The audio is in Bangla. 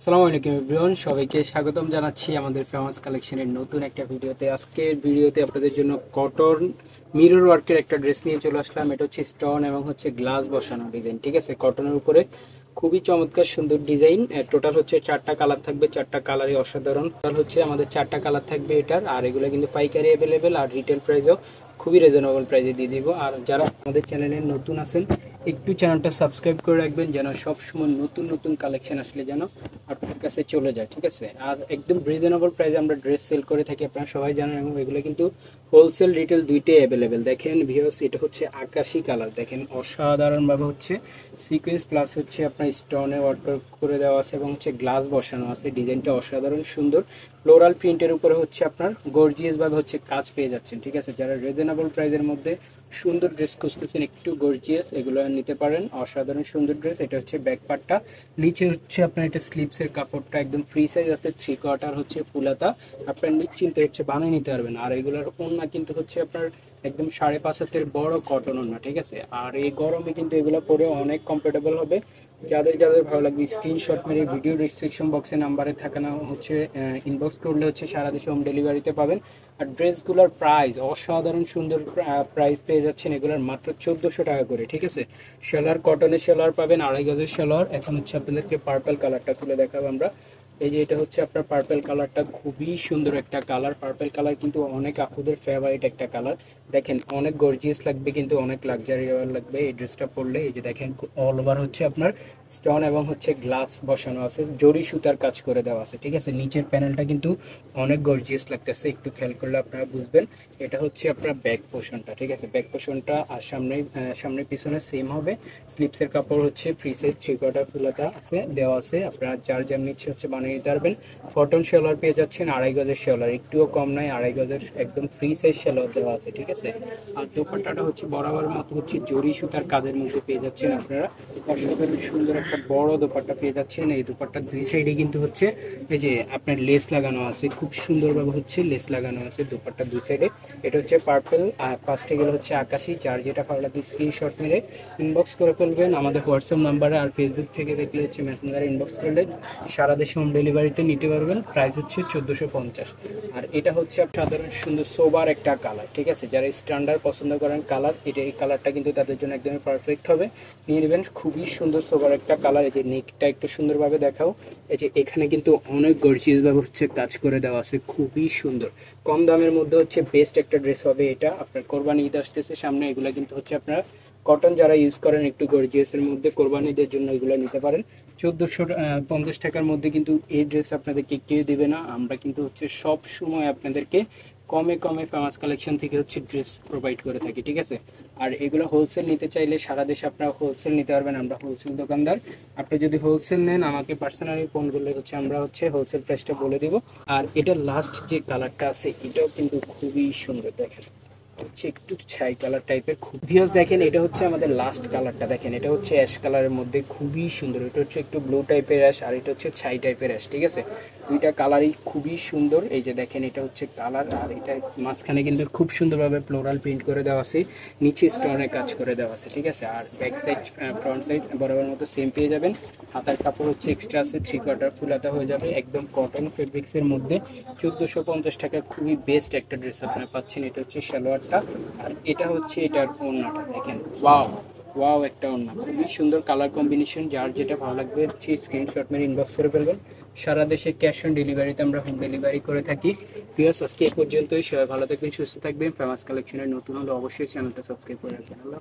আসসালামু আলাইকুম এভরিওয়ান, সবাইকে স্বাগতম জানাচ্ছি আমাদের ফেমাস কালেকশনের নতুন একটা ভিডিওতে। আজকের ভিডিওতে আপনাদের জন্য কটন মিরর ওয়ার্কের একটা ড্রেস নিয়ে চলে আসলাম। এটা হচ্ছে স্টোন এবং হচ্ছে গ্লাস বসানো ডিজাইন, ঠিক আছে। কটনের উপরে খুবই চমৎকার সুন্দর ডিজাইন। টোটাল হচ্ছে 4টা কালার থাকবে, 4টা কালারই অসাধারণ। টোটাল হচ্ছে আমাদের 4টা কালার থাকবে এটার। আর এগুলো কিন্তু পাইকারি অ্যাভেলেবেল, আর রিটেল প্রাইসও খুবই রিজনেবল প্রাইসে দিয়ে দিব। আর যারা আমাদের চ্যানেলে নতুন আছেন একটু চ্যানেলটা সাবস্ক্রাইব করে রাখবেন, যেন সব সময় নতুন নতুন কালেকশন আসলে যেন আপনার কাছে চলে যায়, ঠিক আছে। আর একদম রিজনেবল প্রাইসে আমরা ড্রেস সেল করে থাকি, আপনারা সবাই জানেন। এবং এগুলো কিন্তু হোলসেল রিটেল দুইটাই অ্যাভেলেবেল। দেখেন ভিউয়ার্স, এটা হচ্ছে আকাশি কালার, দেখেন অসাধারণভাবে হচ্ছে সিকোয়েন্স প্লাস হচ্ছে আপনার স্টোনে ওয়ার্ক করে দেওয়া আছে এবং হচ্ছে গ্লাস বসানো আছে। ডিজাইনটা অসাধারণ সুন্দর, ফ্লোরাল প্রিন্টের উপরে হচ্ছে আপনার গর্জিয়াস ভাবে হচ্ছে কাজ পেয়ে যাচ্ছেন, ঠিক আছে। যারা রিজনেবল প্রাইসের মধ্যে সুন্দর ড্রেস খুঁজতেছেন, একটু গর্জিয়াস, এগুলো নিতে পারেন। অসাধারণ সুন্দর ড্রেস। এটা হচ্ছে ব্যাক পার্টটা, নিচে হচ্ছে আপনার এটা স্লিপসের কাপড়টা একদম ফ্রি সাইজ আছে, 3/4 হচ্ছে ফুলাতা। আপনার নিশ্চিন্তে হচ্ছে বানিয়ে নিতে পারবেন। আর এগুলোর ওড়না কিন্তু হচ্ছে আপনার একদম 5.5 হাতের বড় কটন ওড়না, ঠিক আছে। আর এই গরমে কিন্তু এগুলো পরে অনেক কমফোর্টেবল হবে। যাদের যাদের ভালো লাগবে স্ক্রিনশট মেরে ভিডিও ডিসক্রিপশন বক্সে নাম্বারে থাকে না হচ্ছে ইনবক্স করলে হচ্ছে সারা দেশে হোম ডেলিভারিতে পাবেন। আর ড্রেসগুলোর প্রাইস অসাধারণ সুন্দর, প্রাইস পেয়ে যাচ্ছেন এগুলোর মাত্র 1400 টাকা করে, ঠিক আছে। সেলার, কটনের সেলার পাবেন, 2.5 গজের সেলার। এখন হচ্ছে আপনাদেরকে পার্পল কালারটা তুলে দেখাবো আমরা। এই যে এটা হচ্ছে আপনার পার্পল কালারটা, খুবই সুন্দর একটা কালার। পার্পল কালার কিন্তু অনেক আপুদের ফেভারিট একটা কালার। দেখেন অনেক গর্জিয়াস লাগবে, কিন্তু অনেক লাক্সারি লাগবে এই ড্রেসটা পরলে। এই যে দেখেন অল ওভার হচ্ছে আপনার স্টোন এবং হচ্ছে গ্লাস বসানো আছে, জরি সুতার কাজ করে দেওয়া আছে, ঠিক আছে। নিচের প্যানেলটা কিন্তু অনেক গর্জিয়াস লাগতেছে, একটু খেয়াল করলে আপনারা বুঝবেন। এটা হচ্ছে আপনার ব্যাক পোর্শনটা, ঠিক আছে। ব্যাক পোর্শনটা আর সামনে পিছনে সেম হবে। স্লিপসের কাপড় হচ্ছে ফ্রি সাইজ 3/4 ফুলাতা আছে দেওয়া আছে। আপনারা যার যেমন ইচ্ছে হচ্ছে বানিয়ে নিতে পারবেন। কটন শেলার পেয়ে যাচ্ছেন 2.5 গজের শেলার, একটুও কম নয়, 2.5 গজের একদম ফ্রি সাইজ শেলার দেওয়া আছে, ঠিক আছে। আর দোপাট্টাটা হচ্ছে বরাবর মতো হচ্ছে জরি সুতার কাজের মধ্যে পেয়ে যাচ্ছেন আপনারা। অসাধারণ সুন্দর একটা বড় দোপাট্টা পেয়ে যাচ্ছেন। এই দোপাট্টার দুই সাইডে কিন্তু হচ্ছে এই যে আপনার লেস লাগানো আছে, খুব সুন্দরভাবে হচ্ছে লেস লাগানো আছে দোপাট্টার দুই সাইডে। এটা হচ্ছে পার্পল, আর ফার্স্টে গেলে হচ্ছে আকাশি। যার যেটা ভালো লাগে স্ক্রিনশট মেরে ইনবক্স করে ফেলবেন আমাদের হোয়াটসঅ্যাপ নাম্বারে। আর ফেসবুক থেকে দেখলে হচ্ছে মেসেঞ্জারে ইনবক্স করলে সারা দেশে হোম ডেলিভারিতে নিতে পারবেন। প্রাইস হচ্ছে 1450। আর এটা হচ্ছে সাধারণ সুন্দর সোবার একটা কালার, ঠিক আছে। যারা স্ট্যান্ডার্ড পছন্দ করেন কালার, এই কালারটা কিন্তু তাদের জন্য একদমই পারফেক্ট হবে, নিয়ে নেবেন। খুবই সুন্দর সোবার একটা কালার। এই যে নেকটা একটু সুন্দরভাবে দেখাও। এই যে এখানে কিন্তু অনেক গর্জিয়াস ভাবে হচ্ছে কাজ করে দেওয়া আছে, খুবই সুন্দর। কম দামের মধ্যে হচ্ছে বেস্ট একটা ড্রেস হবে এটা। আপনার কোরবানি ঈদ আসতেছে সামনে, এগুলো কিন্তু হচ্ছে আপনারা কটন যারা ইউজ করেন একটু গর্জিয়াসের মধ্যে কোরবানি ঈদের জন্য এগুলো নিতে পারেন। 1450 টাকার মধ্যে কিন্তু এই ড্রেস আপনাদেরকে কেউ দিবে না। আমরা কিন্তু হচ্ছে সব সময় আপনাদেরকে কমে কমে ফেমাস কালেকশন থেকে হচ্ছে ড্রেস প্রোভাইড করে থাকি, ঠিক আছে। আর এগুলো হোলসেল নিতে চাইলে সারা দেশে আপনারা হোলসেল নিতে পারবেন, আমরা হোলসেল দোকানদার। আপনি যদি হোলসেল নেন আমাকে পার্সোনালি ফোন করলে হচ্ছে আমরা হচ্ছে হোলসেল প্রাইসটা বলে দিব। আর এটার লাস্ট যে কালারটা আছে এটাও কিন্তু খুবই সুন্দর, দেখেন হচ্ছে একটু ছাই কালার টাইপের। খুব ভিউয়ার্স দেখেন, এটা হচ্ছে আমাদের লাস্ট কালারটা, দেখেন এটা হচ্ছে অ্যাশ কালারের মধ্যে খুবই সুন্দর। এটা হচ্ছে একটু ব্লু টাইপের অ্যাশ, আর এটা হচ্ছে ছাই টাইপের অ্যাশ, ঠিক আছে। দুইটা কালারই খুবই সুন্দর। এই যে দেখেন এটা হচ্ছে কালার, আর এটা মাঝখানে কিন্তু খুব সুন্দরভাবে ফ্লোরাল প্রিন্ট করে দেওয়া আছে, নিচে স্টোনে কাজ করে দেওয়া আছে, ঠিক আছে। আর ব্যাক সাইড ফ্রন্ট সাইড বরাবর মতো সেম পেয়ে যাবেন। হাতার কাপড় হচ্ছে এক্সট্রা আছে, 3/4 ফুলাতা হয়ে যাবে, একদম কটন ফেব্রিক্সের মধ্যে। 1450 টাকা খুবই বেস্ট একটা ড্রেস আপনারা পাচ্ছেন। এটা হচ্ছে সালোয়ারটা, আর এটা হচ্ছে এটার ওড়নাটা, দেখেন ওয়াও ওয়াও একটা ওড়না, খুবই সুন্দর কালার কম্বিনেশন। যার যেটা ভালো লাগবে সেই স্ক্রিনশট মেরে ইনবক্স করে ফেলবেন। সারা দেশে ক্যাশ অন ডেলিভারিতে আমরা হোম ডেলিভারি করে থাকি। ভিউয়ার্স আজকে এ পর্যন্তই। সবাই ভালো থাকবেন, সুস্থ থাকবেন। ফেমাস কালেকশনের নতুন হলে অবশ্যই চ্যানেলটা সাবস্ক্রাইব করে রাখবেন। আল্লাহ।